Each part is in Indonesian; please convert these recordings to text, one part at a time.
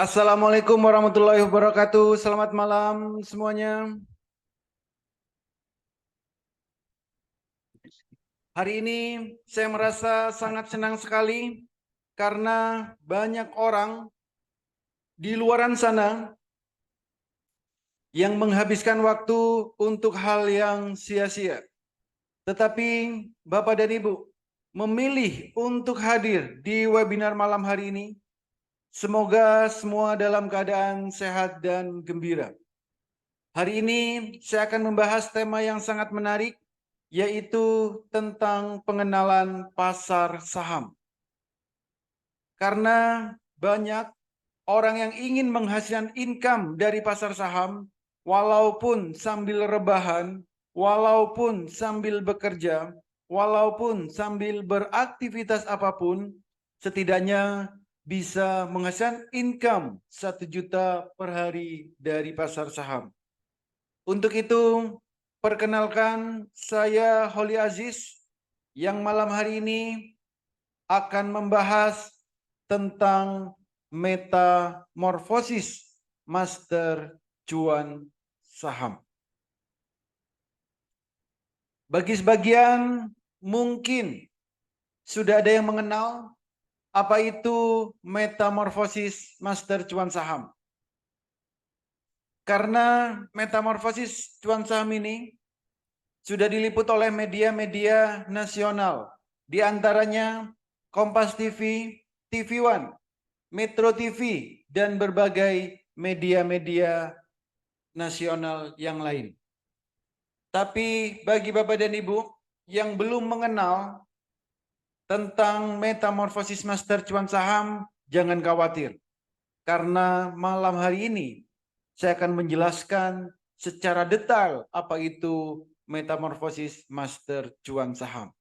Assalamualaikum warahmatullahi wabarakatuh. Selamat malam semuanya. Hari ini saya merasa sangat senang sekali karena banyak orang di luaran sana yang menghabiskan waktu untuk hal yang sia-sia. Tetapi Bapak dan Ibu memilih untuk hadir di webinar malam hari ini. Semoga semua dalam keadaan sehat dan gembira. Hari ini saya akan membahas tema yang sangat menarik, yaitu tentang pengenalan pasar saham. Karena banyak orang yang ingin menghasilkan income dari pasar saham, walaupun sambil rebahan, walaupun sambil bekerja, walaupun sambil beraktivitas apapun, setidaknya bisa menghasilkan income 1 juta per hari dari pasar saham. Untuk itu, perkenalkan saya Holly Aziz yang malam hari ini akan membahas tentang metamorfosis master cuan saham. Bagi sebagian mungkin sudah ada yang mengenal apa itu metamorfosis master cuan saham. Karena metamorfosis cuan saham ini sudah diliput oleh media-media nasional, di antaranya Kompas TV, TV One, Metro TV, dan berbagai media-media nasional yang lain. Tapi bagi Bapak dan Ibu yang belum mengenal tentang metamorfosis master cuan saham, jangan khawatir. Karena malam hari ini saya akan menjelaskan secara detail apa itu metamorfosis master cuan saham.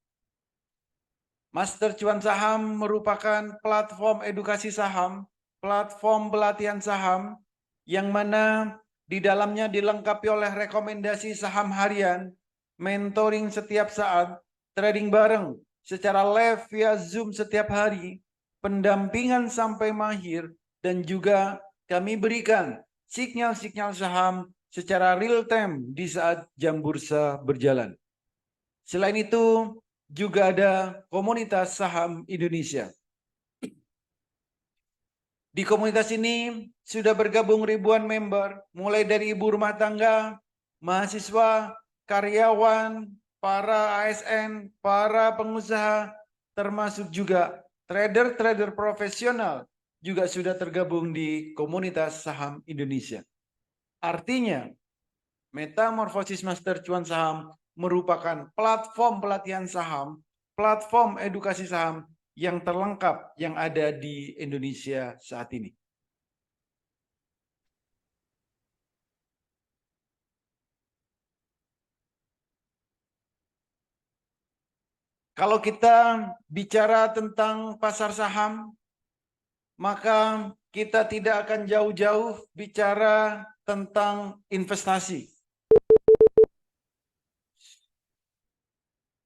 Master cuan saham merupakan platform edukasi saham, platform pelatihan saham, yang mana di dalamnya dilengkapi oleh rekomendasi saham harian, mentoring setiap saat, trading bareng secara live via Zoom setiap hari, pendampingan sampai mahir, dan juga kami berikan sinyal-sinyal saham secara real time di saat jam bursa berjalan. Selain itu, juga ada komunitas saham Indonesia. Di komunitas ini sudah bergabung ribuan member, mulai dari ibu rumah tangga, mahasiswa, karyawan, para ASN, para pengusaha, termasuk juga trader-trader profesional juga sudah tergabung di komunitas saham Indonesia. Artinya, Metamorfosis Master Cuan Saham merupakan platform pelatihan saham, platform edukasi saham yang terlengkap yang ada di Indonesia saat ini. Kalau kita bicara tentang pasar saham, maka kita tidak akan jauh-jauh bicara tentang investasi.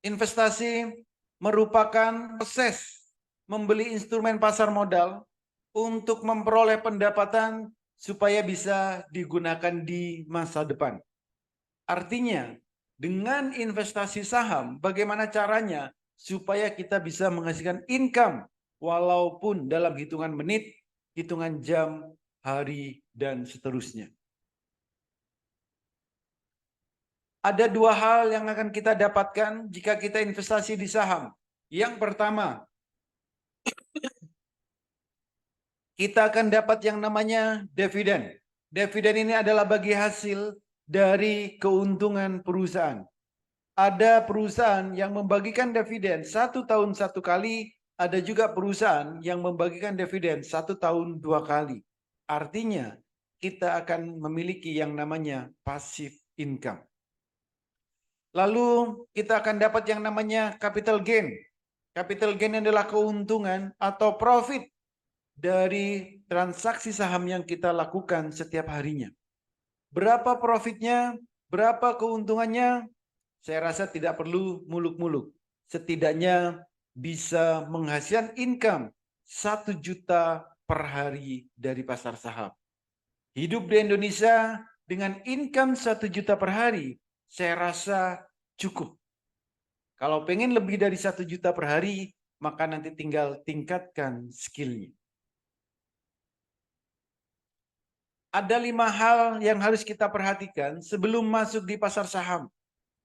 Investasi merupakan proses membeli instrumen pasar modal untuk memperoleh pendapatan supaya bisa digunakan di masa depan. Artinya, dengan investasi saham, bagaimana caranya supaya kita bisa menghasilkan income walaupun dalam hitungan menit, hitungan jam, hari, dan seterusnya. Ada 2 hal yang akan kita dapatkan jika kita investasi di saham. Yang pertama, kita akan dapat yang namanya dividen. Dividen ini adalah bagi hasil dari keuntungan perusahaan. Ada perusahaan yang membagikan dividen 1 tahun 1 kali, ada juga perusahaan yang membagikan dividen 1 tahun 2 kali. Artinya, kita akan memiliki yang namanya passive income. Lalu kita akan dapat yang namanya capital gain. Capital gain adalah keuntungan atau profit dari transaksi saham yang kita lakukan setiap harinya. Berapa profitnya, berapa keuntungannya, saya rasa tidak perlu muluk-muluk. Setidaknya bisa menghasilkan income 1 juta per hari dari pasar saham. Hidup di Indonesia dengan income 1 juta per hari, saya rasa cukup. Kalau pengen lebih dari 1 juta per hari, maka nanti tinggal tingkatkan skillnya. Ada 5 hal yang harus kita perhatikan sebelum masuk di pasar saham.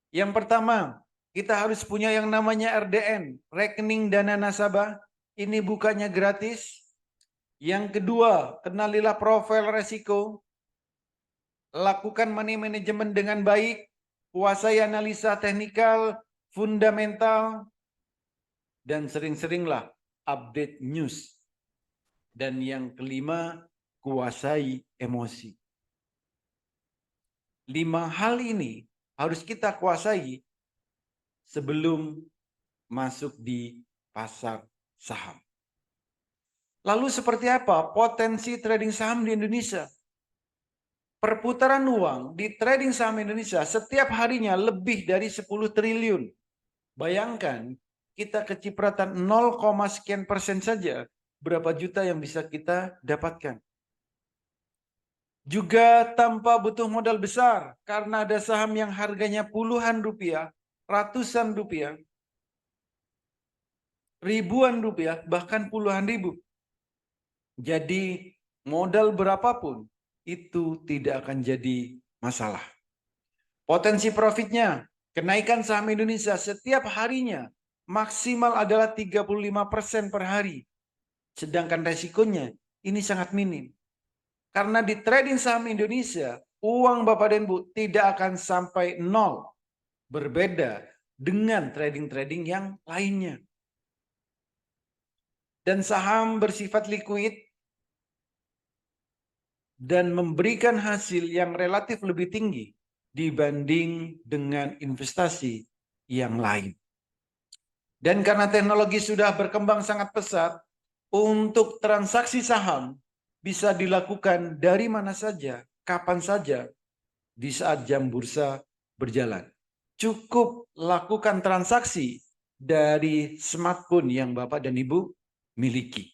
Yang pertama, kita harus punya yang namanya RDN, rekening dana nasabah. Ini bukanya gratis. Yang kedua, kenalilah profil resiko. Lakukan money management dengan baik. Kuasai analisa teknikal, fundamental. Dan sering-seringlah update news. Dan yang kelima, kuasai emosi. 5 hal ini harus kita kuasai sebelum masuk di pasar saham. Lalu seperti apa potensi trading saham di Indonesia? Perputaran uang di trading saham Indonesia setiap harinya lebih dari 10 triliun. Bayangkan kita kecipratan 0, sekian persen saja, berapa juta yang bisa kita dapatkan. Juga tanpa butuh modal besar, karena ada saham yang harganya puluhan rupiah, ratusan rupiah, ribuan rupiah, bahkan puluhan ribu. Jadi modal berapapun itu tidak akan jadi masalah. Potensi profitnya, kenaikan saham Indonesia setiap harinya maksimal adalah 35% per hari. Sedangkan resikonya ini sangat minim. Karena di trading saham Indonesia, uang Bapak dan Bu tidak akan sampai nol. Berbeda dengan trading-trading yang lainnya. Dan saham bersifat likuid dan memberikan hasil yang relatif lebih tinggi dibanding dengan investasi yang lain. Dan karena teknologi sudah berkembang sangat pesat, untuk transaksi saham bisa dilakukan dari mana saja, kapan saja, di saat jam bursa berjalan. Cukup lakukan transaksi dari smartphone yang Bapak dan Ibu miliki.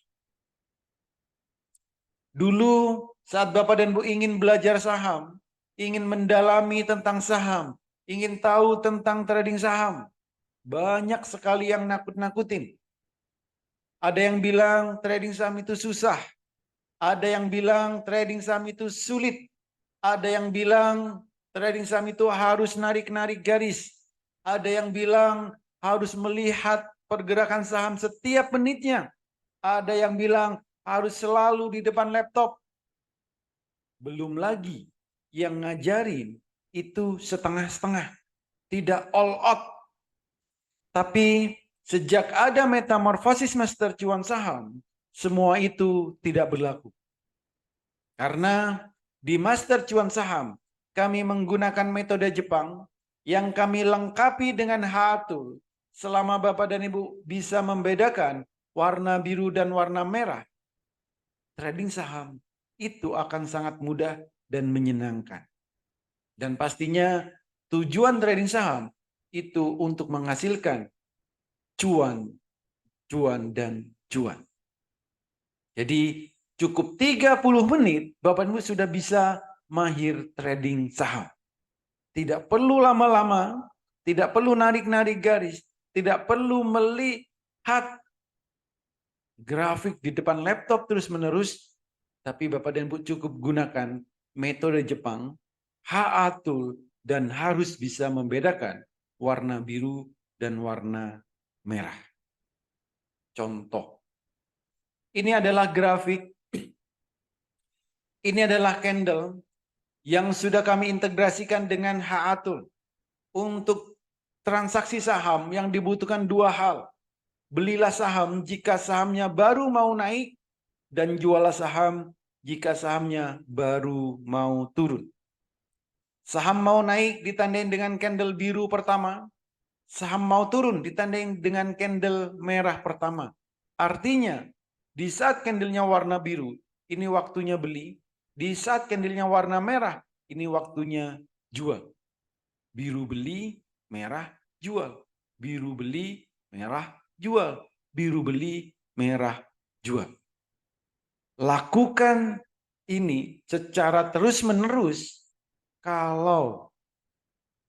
Dulu saat Bapak dan Ibu ingin belajar saham, ingin mendalami tentang saham, ingin tahu tentang trading saham, banyak sekali yang nakut-nakutin. Ada yang bilang trading saham itu susah. Ada yang bilang trading saham itu sulit. Ada yang bilang trading saham itu harus narik-narik garis. Ada yang bilang harus melihat pergerakan saham setiap menitnya. Ada yang bilang harus selalu di depan laptop. Belum lagi yang ngajarin itu setengah-setengah. Tidak all out. Tapi sejak ada metamorfosis master cuan saham, semua itu tidak berlaku. Karena di master cuan saham, kami menggunakan metode Jepang yang kami lengkapi dengan H-Tool. Selama Bapak dan Ibu bisa membedakan warna biru dan warna merah, trading saham itu akan sangat mudah dan menyenangkan. Dan pastinya tujuan trading saham itu untuk menghasilkan cuan, cuan, dan cuan. Jadi cukup 30 menit Bapak Ibu sudah bisa mahir trading saham. Tidak perlu lama-lama, tidak perlu narik-narik garis, tidak perlu melihat grafik di depan laptop terus-menerus, tapi Bapak dan Ibu cukup gunakan metode Jepang, HA-Tool, dan harus bisa membedakan warna biru dan warna merah. Contoh, ini adalah grafik, ini adalah candle yang sudah kami integrasikan dengan HA-Tool. Untuk transaksi saham yang dibutuhkan 2 hal. Belilah saham jika sahamnya baru mau naik, dan jualah saham jika sahamnya baru mau turun. Saham mau naik ditandain dengan candle biru pertama, saham mau turun ditandain dengan candle merah pertama. Artinya, di saat candlenya warna biru, ini waktunya beli. Di saat candlenya warna merah, ini waktunya jual. Biru beli, merah jual. Biru beli, merah jual. Biru beli, merah jual. Lakukan ini secara terus-menerus kalau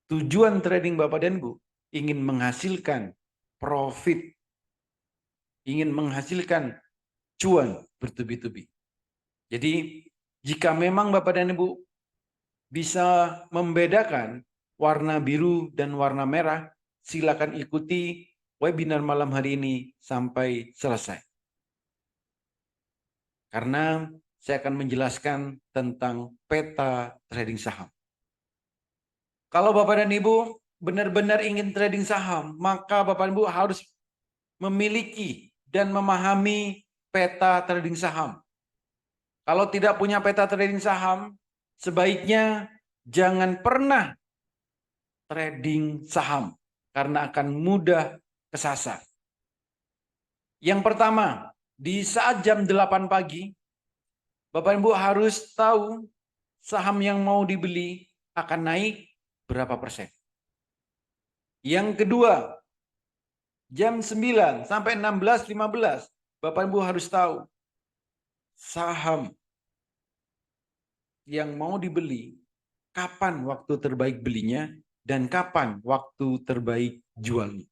tujuan trading Bapak dan Ibu ingin menghasilkan profit, ingin menghasilkan cuan bertubi-tubi. Jadi jika memang Bapak dan Ibu bisa membedakan warna biru dan warna merah, silakan ikuti webinar malam hari ini sampai selesai. Karena saya akan menjelaskan tentang peta trading saham. Kalau Bapak dan Ibu benar-benar ingin trading saham, maka Bapak dan Ibu harus memiliki dan memahami peta trading saham. Kalau tidak punya peta trading saham, sebaiknya jangan pernah trading saham karena akan mudah kesasar. Yang pertama, di saat jam 8 pagi, Bapak Ibu harus tahu saham yang mau dibeli akan naik berapa persen. Yang kedua, jam 9 sampai 16.15, Bapak Ibu harus tahu saham yang mau dibeli, kapan waktu terbaik belinya, dan kapan waktu terbaik jualnya.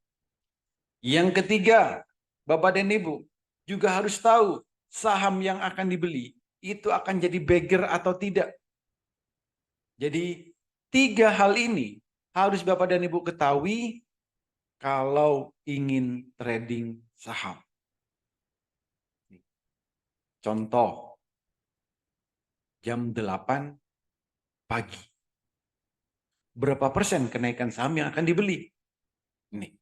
Yang ketiga, Bapak dan Ibu juga harus tahu saham yang akan dibeli itu akan jadi beggar atau tidak. Jadi 3 hal ini harus Bapak dan Ibu ketahui kalau ingin trading saham. Contoh, jam 8 pagi. Berapa persen kenaikan saham yang akan dibeli? Ini.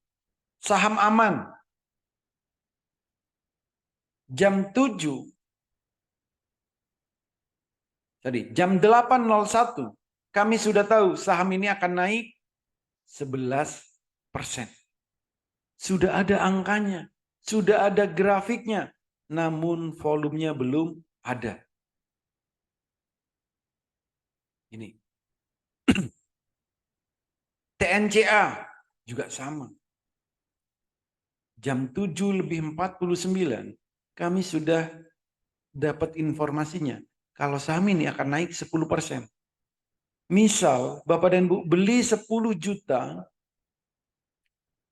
Saham aman. Jam 7. Jam 8.01 kami sudah tahu saham ini akan naik 11%. Sudah ada angkanya, sudah ada grafiknya, namun volumenya belum ada. Ini. TNCA juga sama. Jam 7:49 kami sudah dapat informasinya kalau saham ini akan naik 10%. Misal Bapak dan Ibu beli 10 juta,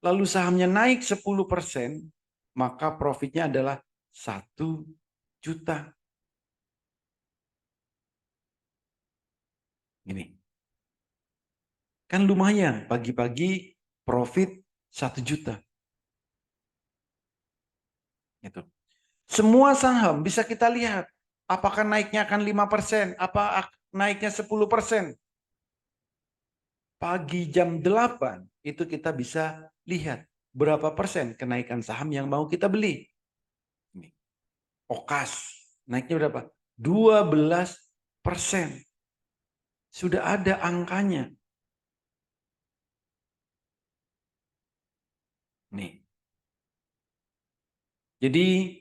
lalu sahamnya naik 10%, maka profitnya adalah 1 juta. Ini. Kan lumayan, pagi-pagi profit 1 juta. Gitu. Semua saham bisa kita lihat. Apakah naiknya akan 5%? Apa naiknya 10%? Pagi jam 8 itu kita bisa lihat berapa persen kenaikan saham yang mau kita beli. Ini. Okas naiknya berapa? 12%. Sudah ada angkanya. Nih. Jadi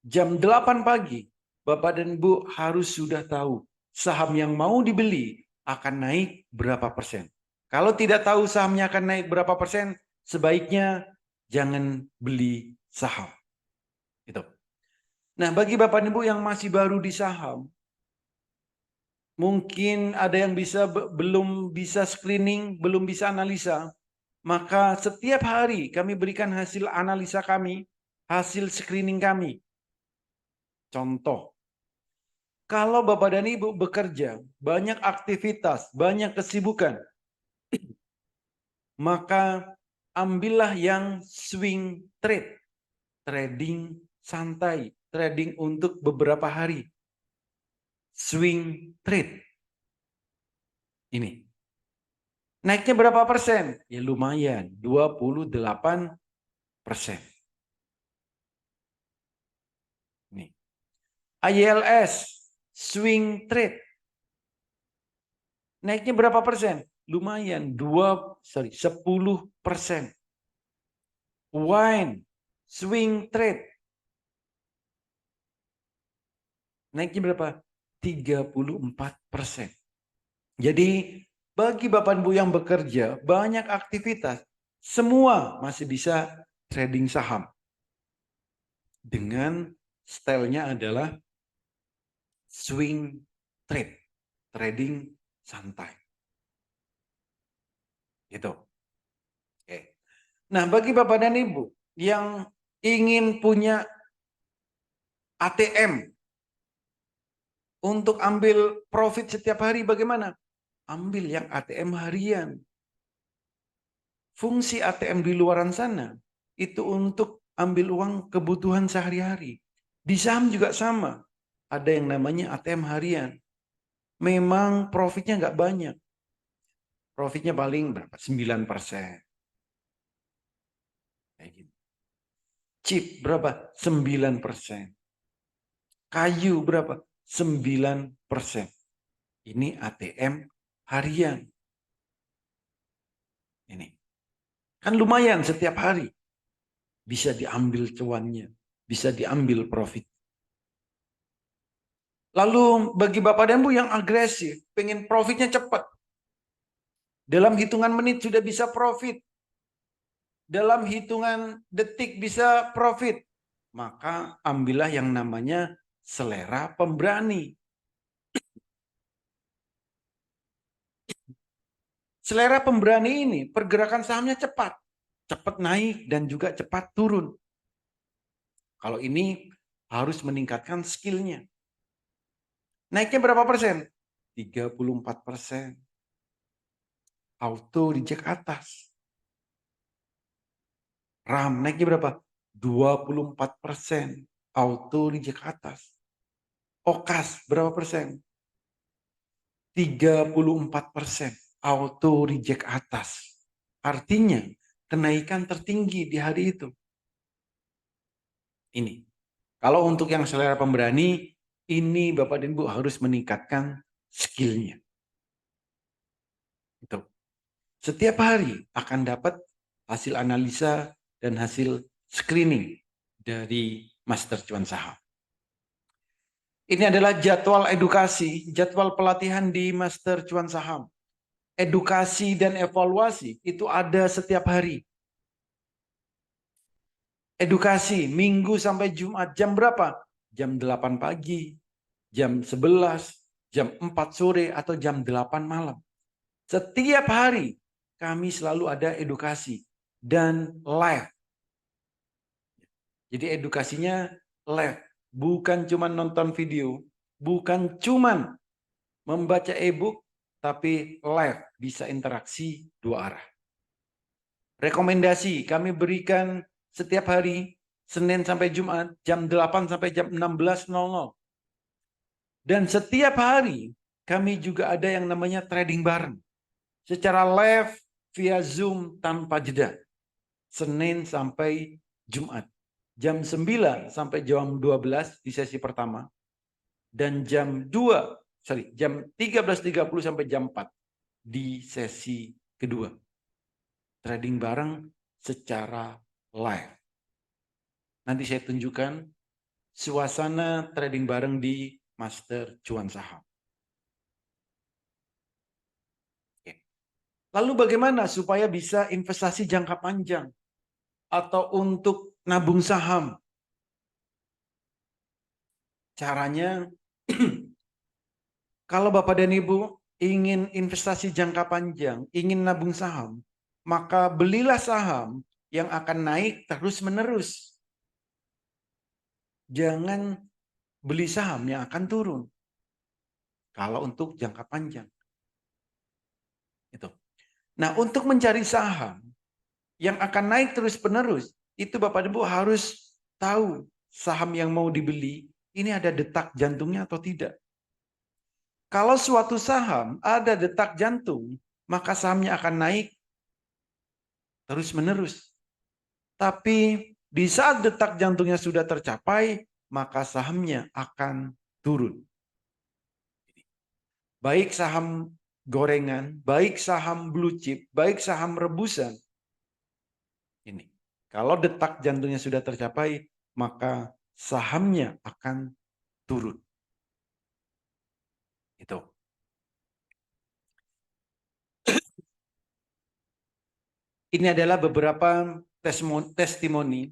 jam 8 pagi Bapak dan Ibu harus sudah tahu saham yang mau dibeli akan naik berapa persen. Kalau tidak tahu sahamnya akan naik berapa persen, sebaiknya jangan beli saham. Gitu. Nah, bagi Bapak dan Ibu yang masih baru di saham, mungkin ada yang belum bisa screening, belum bisa analisa, maka setiap hari kami berikan hasil analisa kami, hasil screening kami. Contoh, kalau Bapak dan Ibu bekerja, banyak aktivitas, banyak kesibukan, maka ambillah yang swing trade, trading santai, trading untuk beberapa hari. Swing trade. Ini. Naiknya berapa persen? Ya lumayan, 28%. Nih. ILS, swing trade. Naiknya berapa persen? Lumayan, 10%. Wine, swing trade. Naiknya berapa? 34%. Jadi bagi Bapak Ibu yang bekerja, banyak aktivitas, semua masih bisa trading saham. Dengan stylenya adalah swing trade, trading santai. Gitu. Oke. Nah, bagi Bapak dan Ibu yang ingin punya ATM untuk ambil profit setiap hari, bagaimana? Ambil yang ATM harian. Fungsi ATM di luaran sana itu untuk ambil uang kebutuhan sehari-hari. Di saham juga sama. Ada yang namanya ATM harian. Memang profitnya nggak banyak. Profitnya paling berapa? 9%. Kayak gitu. Chip berapa? 9%. Kayu berapa? 9%. Ini ATM harian. Ini. Kan lumayan setiap hari. Bisa diambil cuannya. Bisa diambil profit. Lalu bagi Bapak dan Ibu yang agresif, pengen profitnya cepat. Dalam hitungan menit sudah bisa profit. Dalam hitungan detik bisa profit. Maka ambillah yang namanya selera pemberani. Selera pemberani ini pergerakan sahamnya cepat. Cepat naik dan juga cepat turun. Kalau ini harus meningkatkan skillnya. Naiknya berapa persen? 34%. Auto reject atas. RAM naiknya berapa? 24%. Auto reject atas. OKAS berapa persen? 34%. Auto reject atas. Artinya kenaikan tertinggi di hari itu. Ini. Kalau untuk yang selera pemberani, ini Bapak dan Ibu harus meningkatkan skillnya. Itu. Setiap hari akan dapat hasil analisa dan hasil screening dari Master Cuan Saham. Ini adalah jadwal edukasi, jadwal pelatihan di Master Cuan Saham. Edukasi dan evaluasi itu ada setiap hari. Edukasi Minggu sampai Jumat jam berapa? Jam 8 pagi, jam 11, jam 4 sore, atau jam 8 malam. Setiap hari kami selalu ada edukasi dan live. Jadi edukasinya live, bukan cuma nonton video, bukan cuma membaca e-book, tapi live, bisa interaksi dua arah. Rekomendasi kami berikan setiap hari, Senin sampai Jumat, jam 8 sampai jam 16.00. Dan setiap hari kami juga ada yang namanya trading bareng. Secara live via Zoom tanpa jeda. Senin sampai Jumat. Jam 9 sampai jam 12 di sesi pertama. Dan jam 13.30 sampai jam 4 di sesi kedua. Trading bareng secara live. Nanti saya tunjukkan suasana trading bareng di Master Cuan Saham. Lalu bagaimana supaya bisa investasi jangka panjang atau untuk nabung saham? Caranya, kalau Bapak dan Ibu ingin investasi jangka panjang, ingin nabung saham, maka belilah saham yang akan naik terus-menerus. Jangan beli saham yang akan turun. Kalau untuk jangka panjang. Itu. Nah, untuk mencari saham yang akan naik terus-menerus, itu Bapak Ibu harus tahu saham yang mau dibeli ini ada detak jantungnya atau tidak. Kalau suatu saham ada detak jantung, maka sahamnya akan naik terus-menerus. Tapi di saat detak jantungnya sudah tercapai, maka sahamnya akan turun. Baik saham gorengan, baik saham blue chip, baik saham rebusan. Ini. Kalau detak jantungnya sudah tercapai, maka sahamnya akan turun. Itu. Ini adalah beberapa testimoni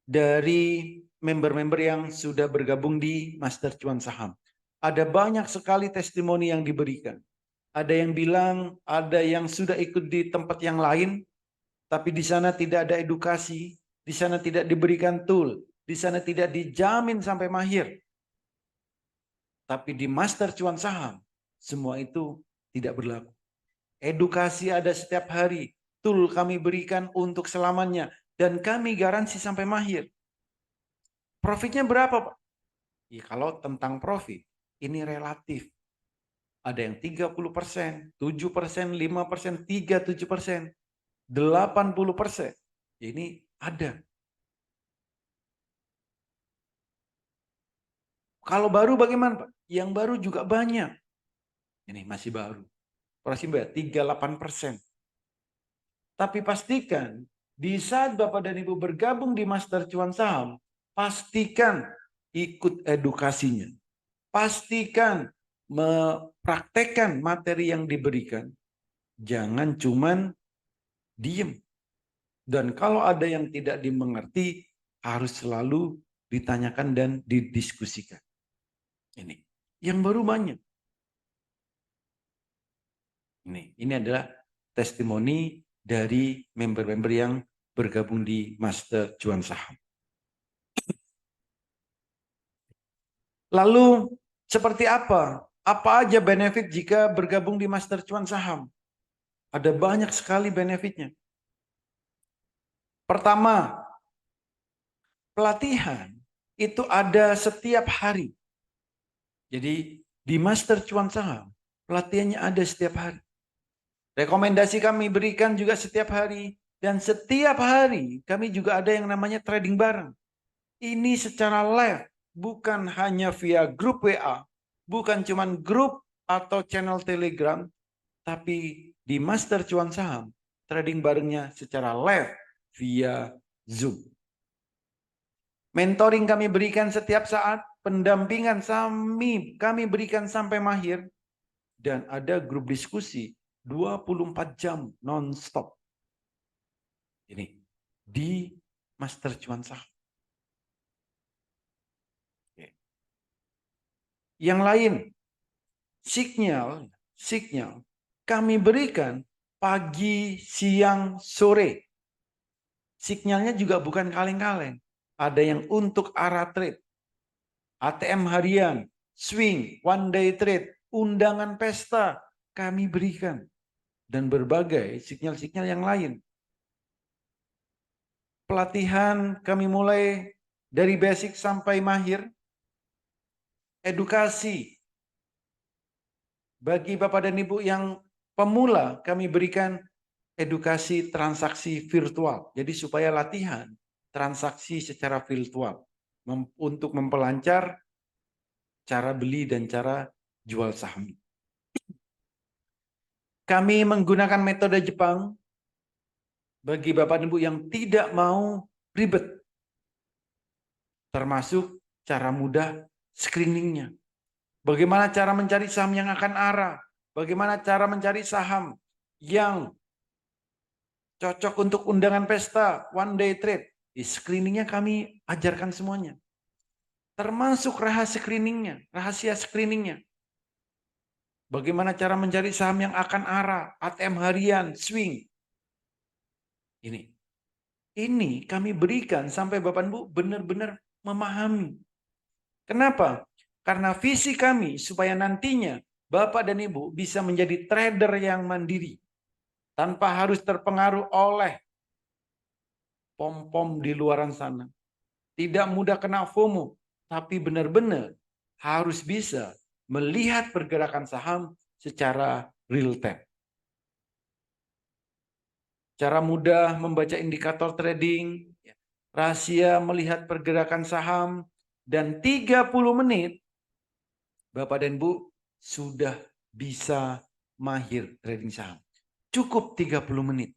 dari member-member yang sudah bergabung di Master Cuan Saham. Ada banyak sekali testimoni yang diberikan. Ada yang bilang, ada yang sudah ikut di tempat yang lain, tapi di sana tidak ada edukasi, di sana tidak diberikan tool, di sana tidak dijamin sampai mahir. Tapi di master cuan saham, semua itu tidak berlaku. Edukasi ada setiap hari, tool kami berikan untuk selamanya, dan kami garansi sampai mahir. Profitnya berapa, Pak? Ya, kalau tentang profit, ini relatif. Ada yang 30%, 7%, 5%, 37%, 80%. Ini ada. Kalau baru bagaimana, Pak? Yang baru juga banyak. Ini masih baru. Prosesnya 38%. Tapi pastikan di saat Bapak dan Ibu bergabung di Master Cuan Saham, pastikan ikut edukasinya. Pastikan mempraktekkan materi yang diberikan. Jangan cuman diem. Dan kalau ada yang tidak dimengerti, harus selalu ditanyakan dan didiskusikan. Ini yang baru banyak. Ini adalah testimoni dari member-member yang bergabung di Master Cuan Saham. Lalu seperti apa? Apa aja benefit jika bergabung di Master Cuan Saham? Ada banyak sekali benefitnya. Pertama, pelatihan itu ada setiap hari. Jadi di Master Cuan Saham, pelatihannya ada setiap hari. Rekomendasi kami berikan juga setiap hari. Dan setiap hari kami juga ada yang namanya trading bareng. Ini secara live, bukan hanya via grup WA, bukan cuma grup atau channel Telegram, tapi di Master Cuan Saham, trading barengnya secara live via Zoom. Mentoring kami berikan setiap saat, pendampingan kami berikan sampai mahir, dan ada grup diskusi 24 jam non-stop. Ini di Master Cuan Saham. Yang lain, signal kami berikan pagi, siang, sore. Signalnya juga bukan kaleng-kaleng. Ada yang untuk arah trade, ATM harian, swing, one day trade, undangan pesta kami berikan. Dan berbagai signal-signal yang lain. Pelatihan kami mulai dari basic sampai mahir. Edukasi bagi Bapak dan Ibu yang pemula, kami berikan edukasi transaksi virtual. Jadi supaya latihan transaksi secara virtual untuk memperlancar cara beli dan cara jual saham. Kami menggunakan metode Jepang bagi Bapak dan Ibu yang tidak mau ribet. Termasuk cara mudah screeningnya. Bagaimana cara mencari saham yang akan arah. Bagaimana cara mencari saham yang cocok untuk undangan pesta, one day trade. Di screeningnya kami ajarkan semuanya. Termasuk rahasia screeningnya. Bagaimana cara mencari saham yang akan arah, ATM harian, swing. Ini kami berikan sampai Bapak Ibu benar-benar memahami. Kenapa? Karena visi kami supaya nantinya Bapak dan Ibu bisa menjadi trader yang mandiri. Tanpa harus terpengaruh oleh pom-pom di luaran sana. Tidak mudah kena FOMO. Tapi benar-benar harus bisa melihat pergerakan saham secara real time. Cara mudah membaca indikator trading, rahasia melihat pergerakan saham, dan 30 menit Bapak dan Bu sudah bisa mahir trading saham. Cukup 30 menit.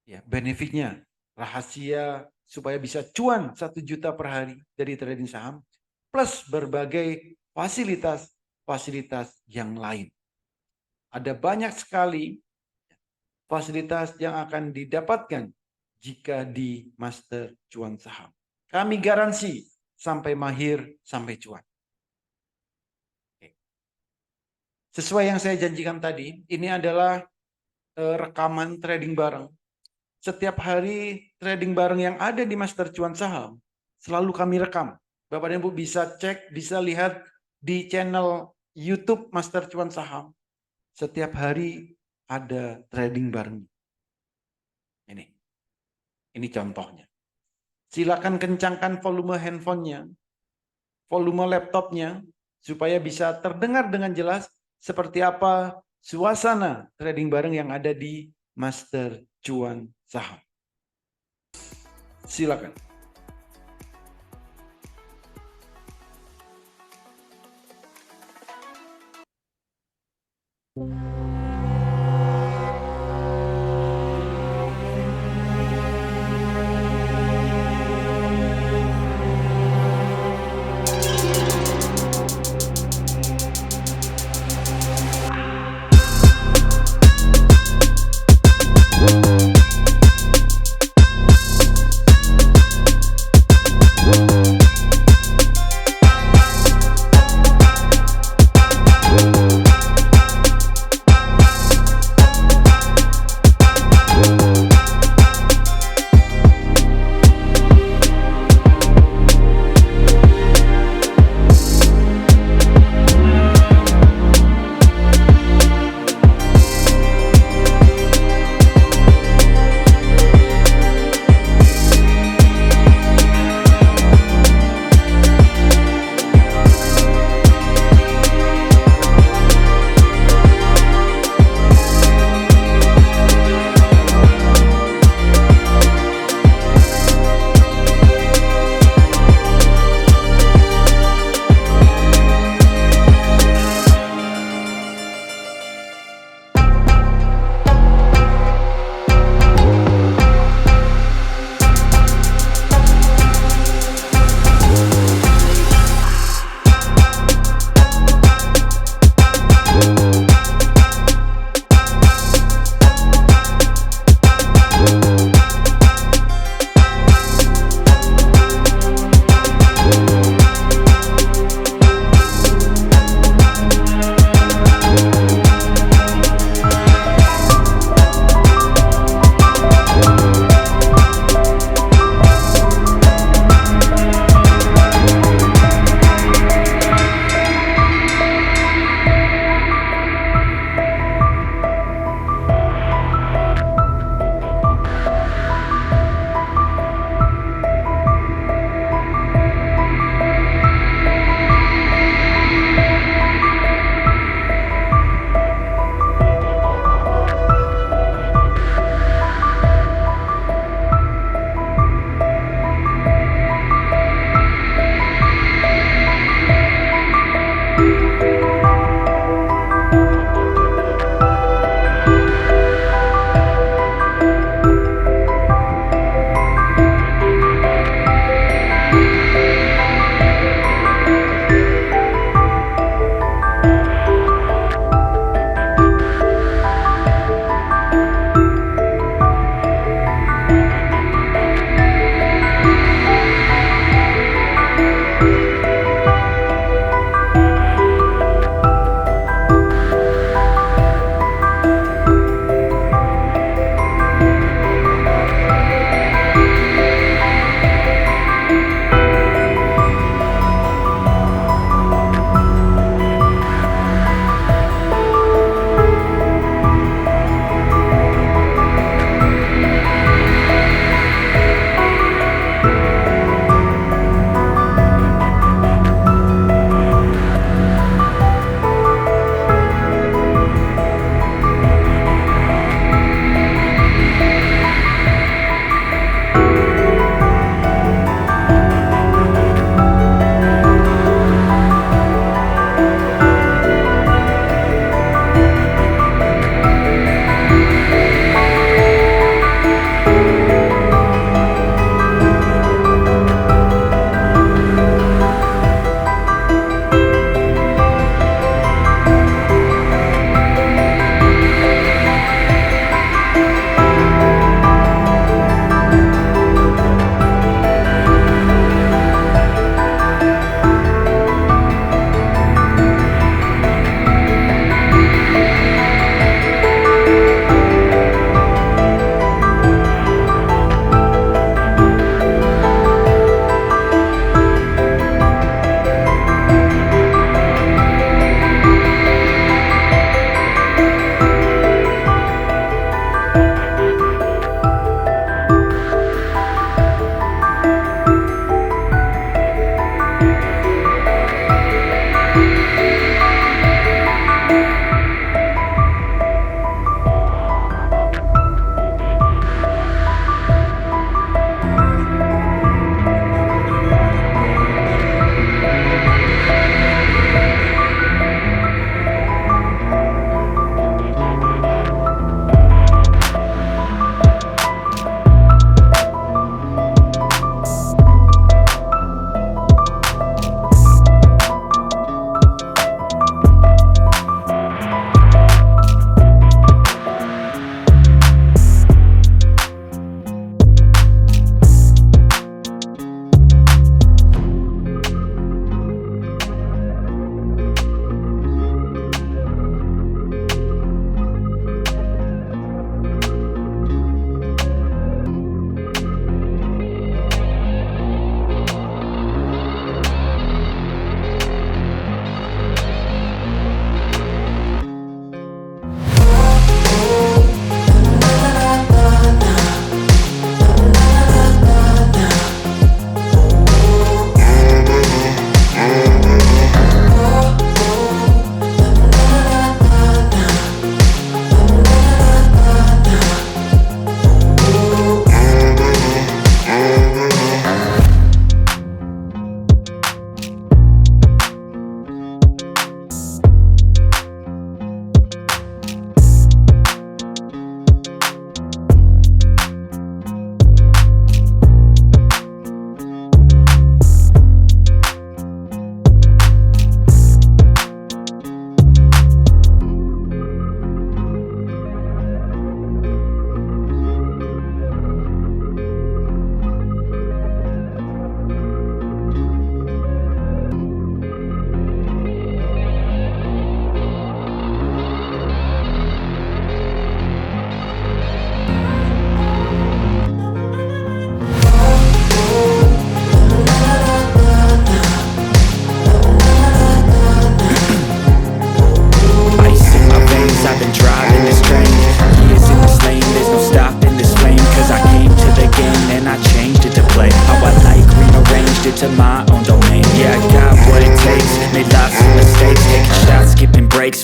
Ya, benefitnya rahasia supaya bisa cuan 1 juta per hari dari trading saham plus berbagai fasilitas yang lain. Ada banyak sekali fasilitas yang akan didapatkan jika di Master Cuan Saham. Kami garansi sampai mahir, sampai cuan. Sesuai yang saya janjikan tadi, ini adalah rekaman trading bareng. Setiap hari trading bareng yang ada di Master Cuan Saham, selalu kami rekam. Bapak dan Ibu bisa cek, bisa lihat di channel YouTube Master Cuan Saham. Setiap hari ada trading bareng. Ini contohnya. Silakan kencangkan volume handphonenya, volume laptopnya, supaya bisa terdengar dengan jelas seperti apa suasana trading bareng yang ada di Master Cuan Saham. Silakan.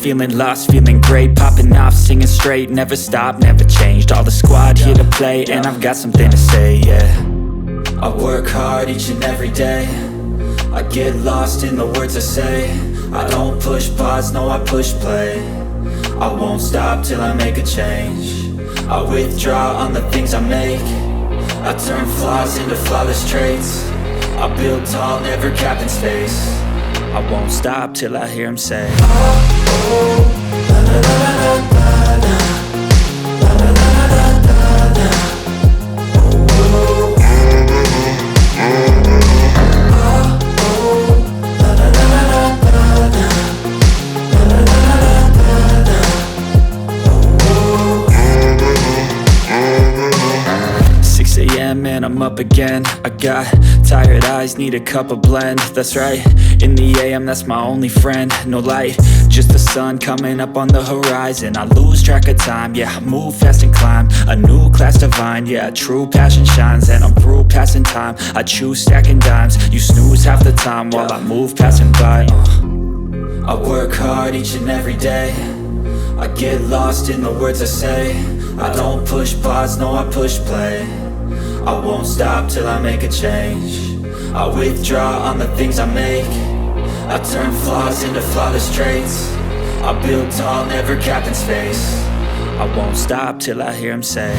feeling lost, feeling great. Popping off, singing straight, never stopped, never changed. All the squad here to play, and I've got something to say, yeah. I work hard each and every day. I get lost in the words I say. I don't push pause, no I push play. I won't stop till I make a change. I withdraw on the things I make. I turn flaws into flawless traits. I build tall, never capped in space. I won't stop till I hear him say, and I'm up again. I got tired eyes, need a cup of blend. That's right, in the AM, that's my only friend. No light, just the sun coming up on the horizon. I lose track of time, yeah, I move fast and climb a new class divine, yeah, true passion shines. And I'm through passing time, I choose stacking dimes. You snooze half the time while I move passing by. I work hard each and every day. I get lost in the words I say. I don't push pause, no I push play. I won't stop till I make a change. I withdraw on the things I make. I turn flaws into flawless traits. I build tall, never capped in space. I won't stop till I hear him say,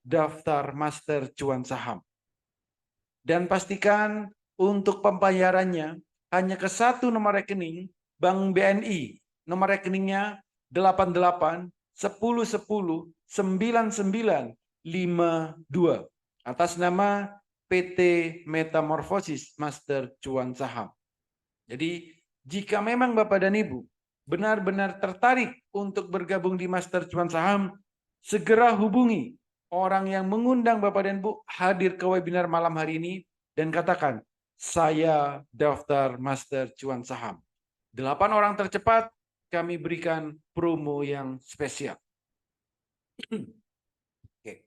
daftar master cuan saham. Dan pastikan untuk pembayarannya hanya ke satu nomor rekening Bank BNI. Nomor rekeningnya 88 10 10 99 52 atas nama PT Metamorfosis Master Cuan Saham. Jadi jika memang Bapak dan Ibu benar-benar tertarik untuk bergabung di Master Cuan Saham, segera hubungi orang yang mengundang Bapak dan Ibu hadir ke webinar malam hari ini dan katakan, saya daftar Master Cuan Saham. 8 orang tercepat kami berikan promo yang spesial. Oke.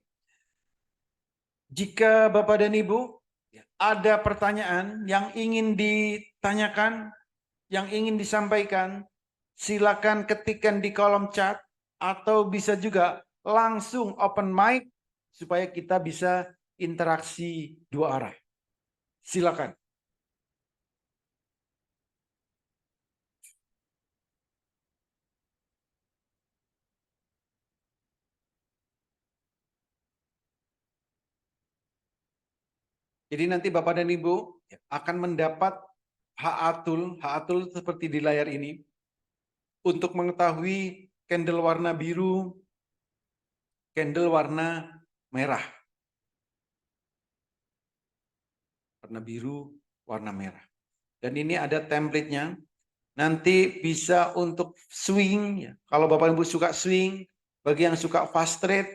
Jika Bapak dan Ibu ada pertanyaan yang ingin ditanyakan, yang ingin disampaikan, silakan ketikkan di kolom chat atau bisa juga langsung open mic supaya kita bisa interaksi dua arah. Silakan. Jadi nanti Bapak dan Ibu akan mendapat haatul seperti di layar ini untuk mengetahui candle warna biru, candle warna merah. Warna biru, warna merah. Dan ini ada template-nya. Nanti bisa untuk swing, ya. Kalau Bapak Ibu suka swing, bagi yang suka fast trade,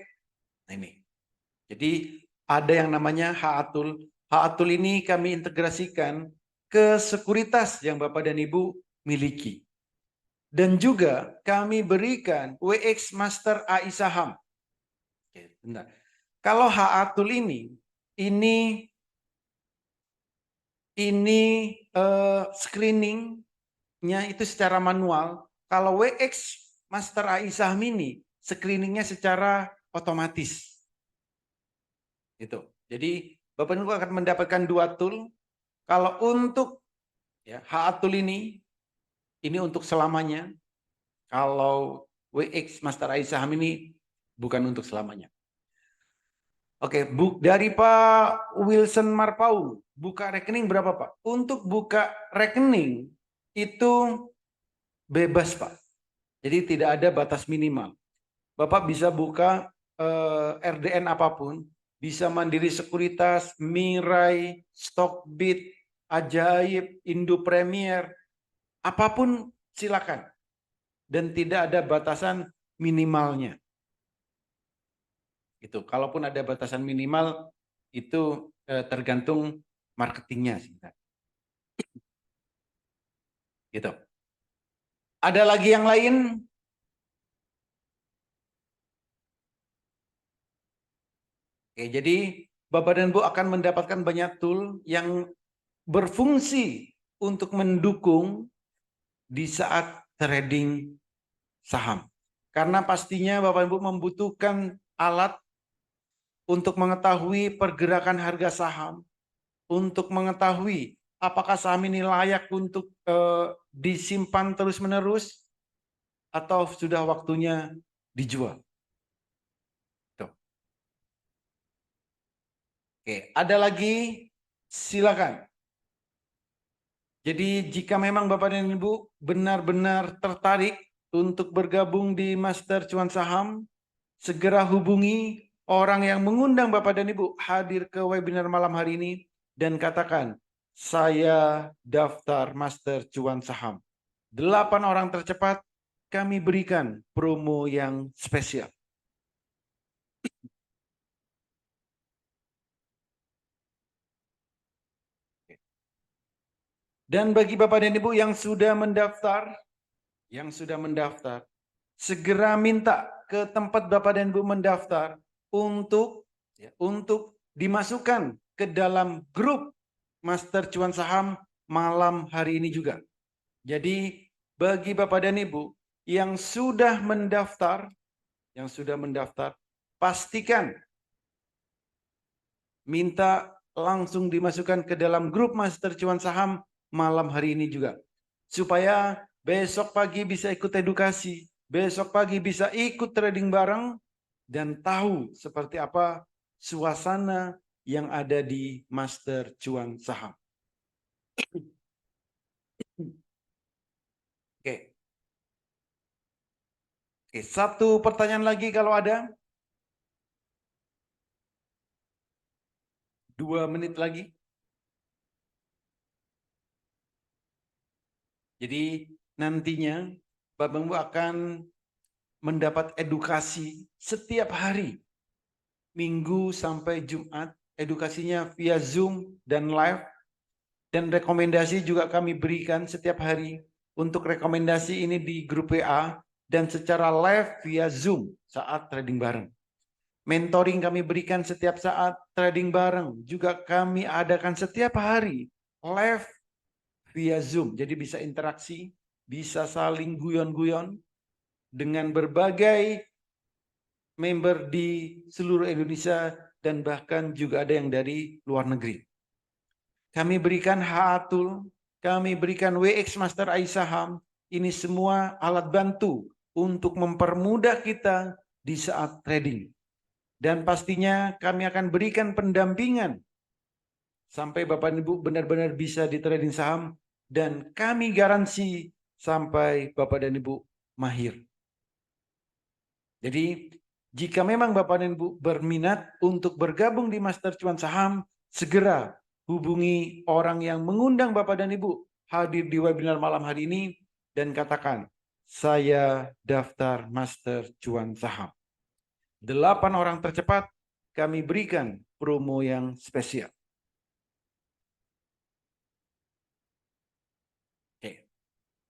nah ini. Jadi ada yang namanya haatul. Haatul ini kami integrasikan ke sekuritas yang Bapak dan Ibu miliki. Dan juga kami berikan WX Master AI Saham. Oke, bentar. Kalau haatul ini screeningnya itu secara manual. Kalau WX Master AI Saham ini screeningnya secara otomatis. Itu. Jadi Bapak Ibu akan mendapatkan dua tool. Kalau untuk haatul ini untuk selamanya. Kalau WX Master AI Saham ini bukan untuk selamanya. Oke, dari Pak Wilson Marpau, buka rekening berapa Pak? Untuk buka rekening itu bebas Pak. Jadi tidak ada batas minimal. Bapak bisa buka RDN apapun, bisa Mandiri Sekuritas, Mirai, Stockbit, Ajaib, Indo Premier, apapun silakan. Dan tidak ada batasan minimalnya. Itu, kalaupun ada batasan minimal itu tergantung marketingnya. Gitu. Ada lagi yang lain? Oke, jadi Bapak dan Ibu akan mendapatkan banyak tool yang berfungsi untuk mendukung di saat trading saham. Karena pastinya Bapak Ibu membutuhkan alat untuk mengetahui pergerakan harga saham, untuk mengetahui apakah saham ini layak untuk disimpan terus-menerus atau sudah waktunya dijual. Tuh. Oke, ada lagi? Silakan. Jadi jika memang Bapak dan Ibu benar-benar tertarik untuk bergabung di Master Cuan Saham, segera hubungi orang yang mengundang Bapak dan Ibu hadir ke webinar malam hari ini dan katakan, saya daftar Master Cuan Saham. 8 orang tercepat kami berikan promo yang spesial. Dan bagi Bapak dan Ibu yang sudah mendaftar, segera minta ke tempat Bapak dan Ibu mendaftar untuk dimasukkan ke dalam grup Master Cuan Saham malam hari ini juga. Jadi bagi Bapak dan Ibu yang sudah mendaftar, pastikan minta langsung dimasukkan ke dalam grup Master Cuan Saham malam hari ini juga. Supaya besok pagi bisa ikut edukasi, besok pagi bisa ikut trading bareng, dan tahu seperti apa suasana yang ada di Master Cuan Saham. Oke. Oke, satu pertanyaan lagi kalau ada. 2 menit lagi. Jadi nantinya Bapak Ibu akan mendapat edukasi setiap hari. Minggu sampai Jumat. Edukasinya via Zoom dan live. Dan rekomendasi juga kami berikan setiap hari. Untuk rekomendasi ini di grup WA. Dan secara live via Zoom saat trading bareng. Mentoring kami berikan setiap saat trading bareng. Juga kami adakan setiap hari live via Zoom. Jadi bisa interaksi, bisa saling guyon-guyon dengan berbagai member di seluruh Indonesia dan bahkan juga ada yang dari luar negeri. Kami berikan HA-Tool, kami berikan WX Master AI Saham. Ini semua alat bantu untuk mempermudah kita di saat trading. Dan pastinya kami akan berikan pendampingan sampai Bapak dan Ibu benar-benar bisa di trading saham. Dan kami garansi sampai Bapak dan Ibu mahir. Jadi jika memang Bapak dan Ibu berminat untuk bergabung di Master Cuan Saham, segera hubungi orang yang mengundang Bapak dan Ibu hadir di webinar malam hari ini dan katakan, saya daftar Master Cuan Saham. 8 orang tercepat kami berikan promo yang spesial. Oke.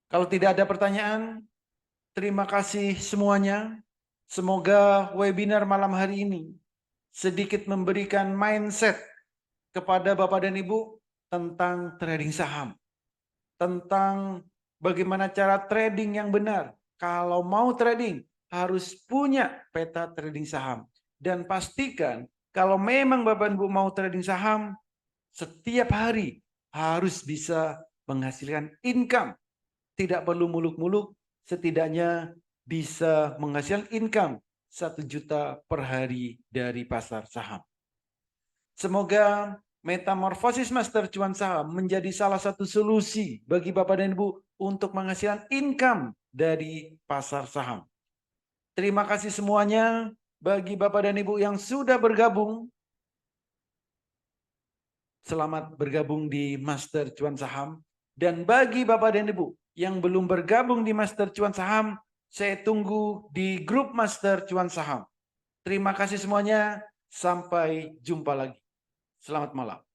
Kalau tidak ada pertanyaan, terima kasih semuanya. Semoga webinar malam hari ini sedikit memberikan mindset kepada Bapak dan Ibu tentang trading saham. Tentang bagaimana cara trading yang benar. Kalau mau trading, harus punya peta trading saham. Dan pastikan kalau memang Bapak Ibu mau trading saham, setiap hari harus bisa menghasilkan income. Tidak perlu muluk-muluk, setidaknya bisa menghasilkan income 1 juta per hari dari pasar saham. Semoga metamorfosis Master Cuan Saham menjadi salah satu solusi bagi Bapak dan Ibu untuk menghasilkan income dari pasar saham. Terima kasih semuanya bagi Bapak dan Ibu yang sudah bergabung. Selamat bergabung di Master Cuan Saham. Dan bagi Bapak dan Ibu yang belum bergabung di Master Cuan Saham, saya tunggu di grup Master Cuan Saham. Terima kasih semuanya. Sampai jumpa lagi. Selamat malam.